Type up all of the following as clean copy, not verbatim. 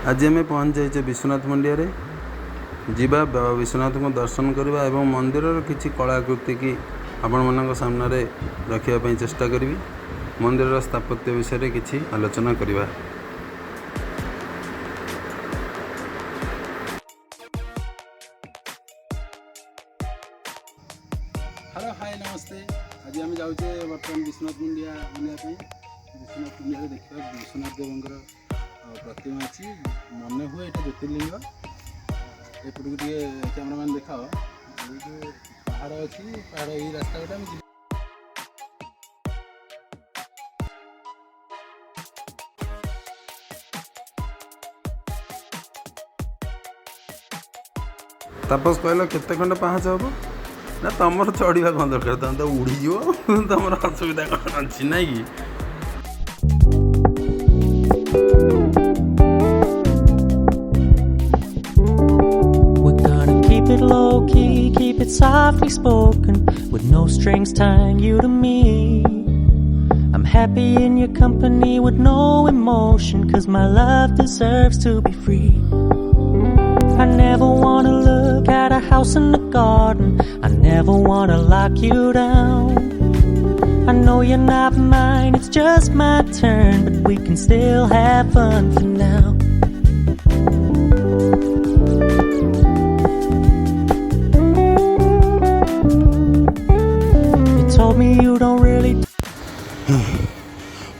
आज आम पहुँच जाइए विश्वनाथ मंडिया रे जीवा बाबा विश्वनाथ को दर्शन करवा एवं मंदिर किसी कलाकृति की आपण मान सामने रखापी चेष्टा करी मंदिर स्थापत्य विषय किसी आलोचना करवा। हेलो हाय नमस्ते। आज आम जाऊे बर्तमान विश्वनाथ मुंडिया बुलाया विश्वनाथ मुंडिया देखा विश्वनाथ देव प्रतिमा अच्छी मन हुए यहाँ ज्योतिर्लिंग एपट टे कैमरामैन देखाओ पहाड़ अच्छी पहाड़ यही रास्ता गोटे तापस कहल केते खंड पाहाच हम ना तुम चढ़ा कौन दरकार तुम तो उड़ीज तुम असुविधा कौन अच्छी ना कि low key, keep it softly spoken, with no strings tying you to me. I'm happy in your company with no emotion, 'cause my love deserves to be free. I never wanna look at a house in the garden, I never wanna lock you down. I know you're not mine, it's just my turn, but we can still have fun for now.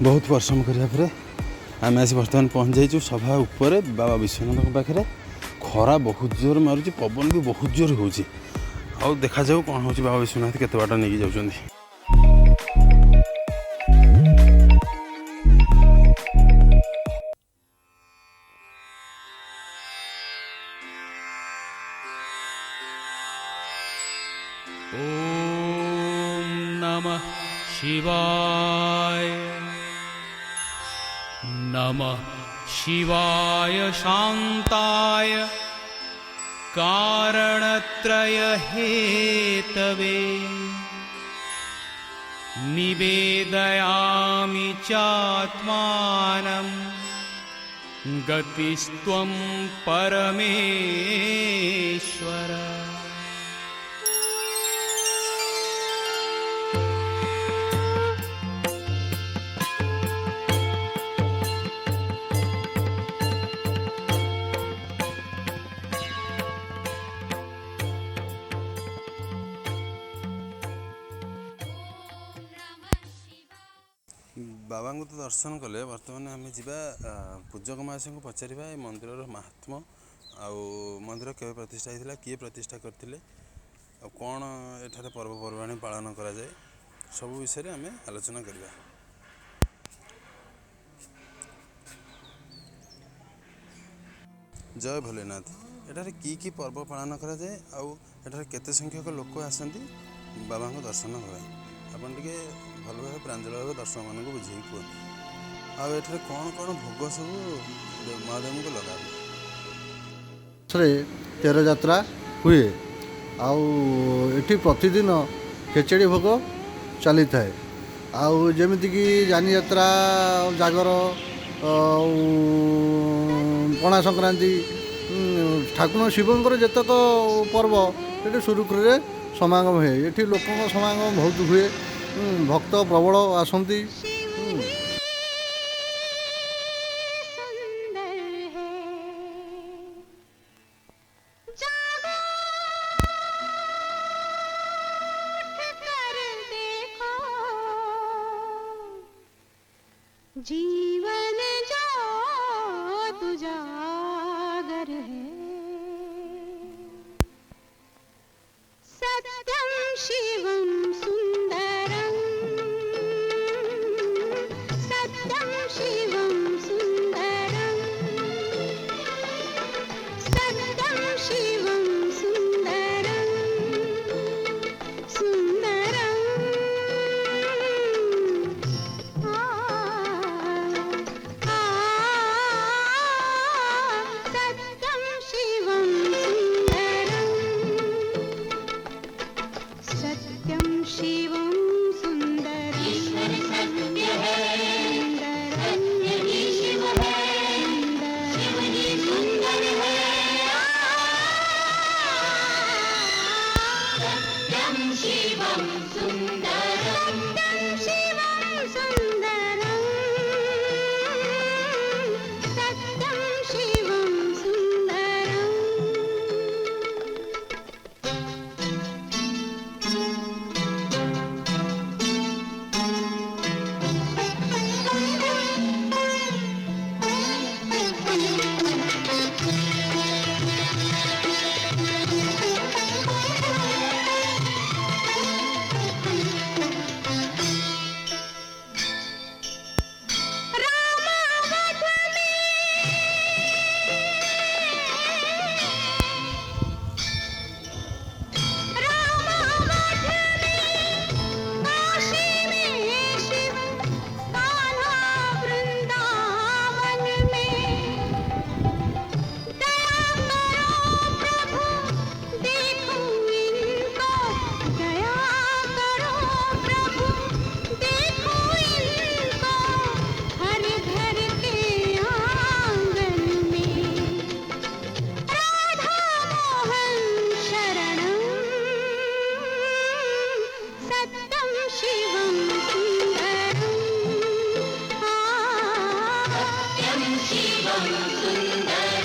बहुत परिश्रम कराया आम आस बर्तमान पहुँच जाइए सभा उपर बाबा विश्वनाथ पाखे खरा बहुत जोर मारुति पवन भी बहुत जोर हो देखा जाऊ कौन हो बाबा विश्वनाथ केते बाट नहीं जाऊँ। ओम नमः शिवाय नमः शिवाय शान्ताय कारणत्रय हेतवे निवेदयामि चात्मानं गतिस्त्वं परमेश्वर। बाबा को तो दर्शन कले बर्तमान आम जा पूजक महाशय को पचारा ये मंदिर महात्म आउ मंदिर के प्रतिष्ठा होता किए प्रतिष्ठा करते कौन एठारे पर्वपर्वाणी पालन करा जाए सब विषय आम आलोचना करवा। जय भोलेनाथ। एठारे की पर्व पालन करा जाए आउ एठारे केते संख्यक लोक आसती बाबा को दर्शन हुए आपन टिके भल भाव प्रांजल भाव दर्शक मान बुझे कहते आठे कौन कौन भोग सब महादेव को लगा तेर यात्रा हुए आठी प्रतिदिन खेचड़ी भोग चली थाए आमतीक जानी यात्रा जागर पणा संक्रांति ठाकुर शिवंकर जतक पर्व ये सुरुखुरु समागम हुए ये लोक समागम बहुत हुए भक्त प्रबल आसती। जीवन जो तुजागर है सत्यम शिवम सुंदरम सत्यम शिवम सुंदरम सत्यम शिवम सुंदरम सुंदरम आ, आ, आ,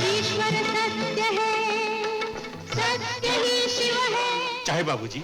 ईश्वर सत्य है, सत्य ही शिव है। चाहे बाबूजी